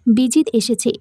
বিজিত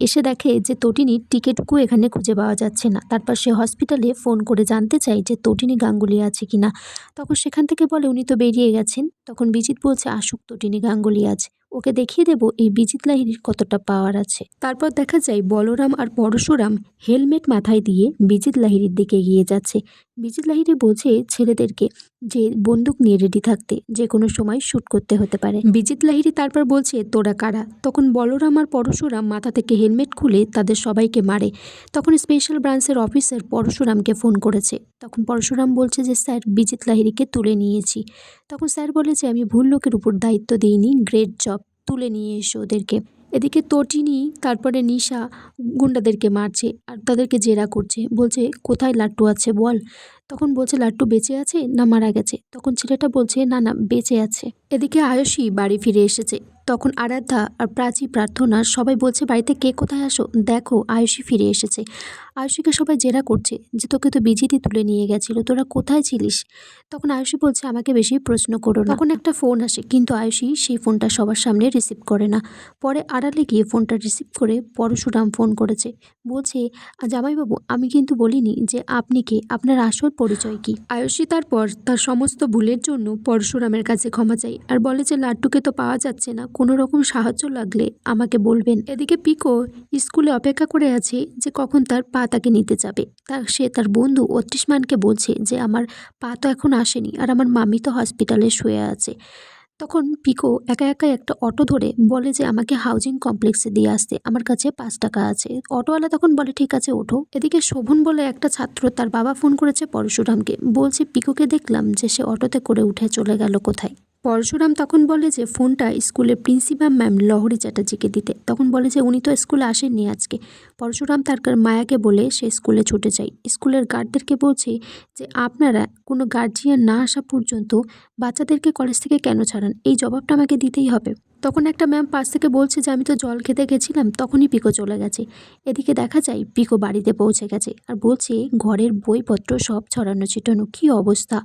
এসে দেখে যে তটিনীর টিকিটটুকু এখানে খুঁজে পাওয়া যাচ্ছে না। তারপর সে হসপিটালে ফোন করে জানতে চায় যে তটিনী গাঙ্গুলি আছে কিনা। তখন সেখান থেকে বলে উনি তো বেরিয়ে গেছেন। তখন বিজিত বলছে আসুক তটিনী গাঙ্গুলি আছে, ওকে দেখিয়ে দেবো এই বিজিত লাহিড়ীর কতটা পাওয়ার আছে। তারপর দেখা যায় বলরাম আর পরশুরাম হেলমেট মাথায় দিয়ে বিজিত লাহিড়ীর দিকে এগিয়ে যাচ্ছে। বিজিত লাহিড়ী বলছে ছেলেদেরকে যে বন্দুক নিয়ে রেডি থাকতে, যে কোনো সময় শ্যুট করতে হতে পারে। বিজিত লাহিড়ী তারপর বলছে তোরা কারা। তখন বলরাম আর পরশুরাম মাথা থেকে হেলমেট খুলে তাদের সবাইকে মারে। তখন স্পেশাল ব্রাঞ্চের অফিসার পরশুরামকে ফোন করেছে। তখন পরশুরাম বলছে যে স্যার বিজিত লাহিড়ীকে তুলে নিয়েছি। তখন স্যার বলেছে আমি ভুল লোকের উপর দায়িত্ব দিইনি, গ্রেট জব, তুলে নিয়ে এসো ওদেরকে। এদিকে তটিনী তারপরে নিশা গুন্ডাদেরকে মারছে আর তাদেরকে জেরা করছে, বলছে কোথায় লাট্টু আছে বল। তখন বলছে লাট্টু বেঁচে আছে না মারা গেছে। তখন ছেলেটা বলছে না না বেঁচে আছে। এদিকে আয়ুষী বাড়ি ফিরে এসেছে। তখন আরাধ্যা আর প্রাচী প্রার্থনা সবাই বলছে বাড়িতে কে কোথায় আসো, দেখো আয়ুষী ফিরে এসেছে। আয়ুষীকে সবাই জেরা করছে যে তোকে তো বিজিতই তুলে নিয়ে গেছিল, তোরা কোথায় ছিলিস। তখন আয়ুষী বলছে আমাকে বেশি প্রশ্ন করো না। তখন একটা ফোন আসে কিন্তু আয়ুষী সেই ফোনটা সবার সামনে রিসিভ করে না। পরে আড়ালে গিয়ে ফোনটা রিসিভ করে পরশুরাম ফোন করেছে। বলছে জামাইবাবু আমি কিন্তু বলিনি যে আপনি কে, আপনার আসল পরিচয় কি। আয়ুষী তারপর তার সমস্ত ভুলের জন্য পরশুরামের কাছে ক্ষমা চাই আর বলে যে লাড্ডুকে তো পাওয়া যাচ্ছে না, কোনো রকম সাহায্য লাগলে আমাকে বলবেন। এদিকে পিকো স্কুলে অপেক্ষা করে আছে যে কখন তার পা তাকে নিতে যাবে। সে তার বন্ধু অত্রিশমানকে বলছে যে আমার পা তো এখন আসেনি আর আমার মামি তো হসপিটালে শুয়ে আছে। তখন পিকো একা একাই একটা অটো ধরে বলে যে আমাকে হাউজিং কমপ্লেক্সে দিয়ে আসতে, আমার কাছে 5 টাকা আছে। অটোওয়ালা তখন বলে ঠিক আছে ওঠো। এদিকে শোভন বলে একটা ছাত্র, তার বাবা ফোন করেছে পরশুরামকে, বলছে পিকোকে দেখলাম যে সে অটোতে করে উঠে চলে গেল কোথায়। পরশুরাম তখন বলে যে ফোনটা স্কুলের প্রিন্সিপাল ম্যাম লহরী চ্যাটার্জিকে দিতে। তখন বলে যে উনি তো স্কুলে আসেননি আজকে। পরশুরাম তার মায়াকে বলে সে স্কুলে ছুটে যায়। স্কুলের গার্ডদেরকে বলছে যে আপনারা কোনো গার্জিয়ান না আসা পর্যন্ত বাচ্চাদেরকে কলেজ থেকে কেন ছাড়ান, এই জবাবটা আমাকে দিতেই হবে। তখন একটা ম্যাম পাশ থেকে বলছে যে আমি তো জল খেতে গেছিলাম, তখনই পিকো চলে গেছে। এদিকে দেখা যায় পিকো বাড়িতে পৌঁছে গেছে আর বলছে ঘরের বইপত্র সব ছড়ানো ছিটানো, কী অবস্থা।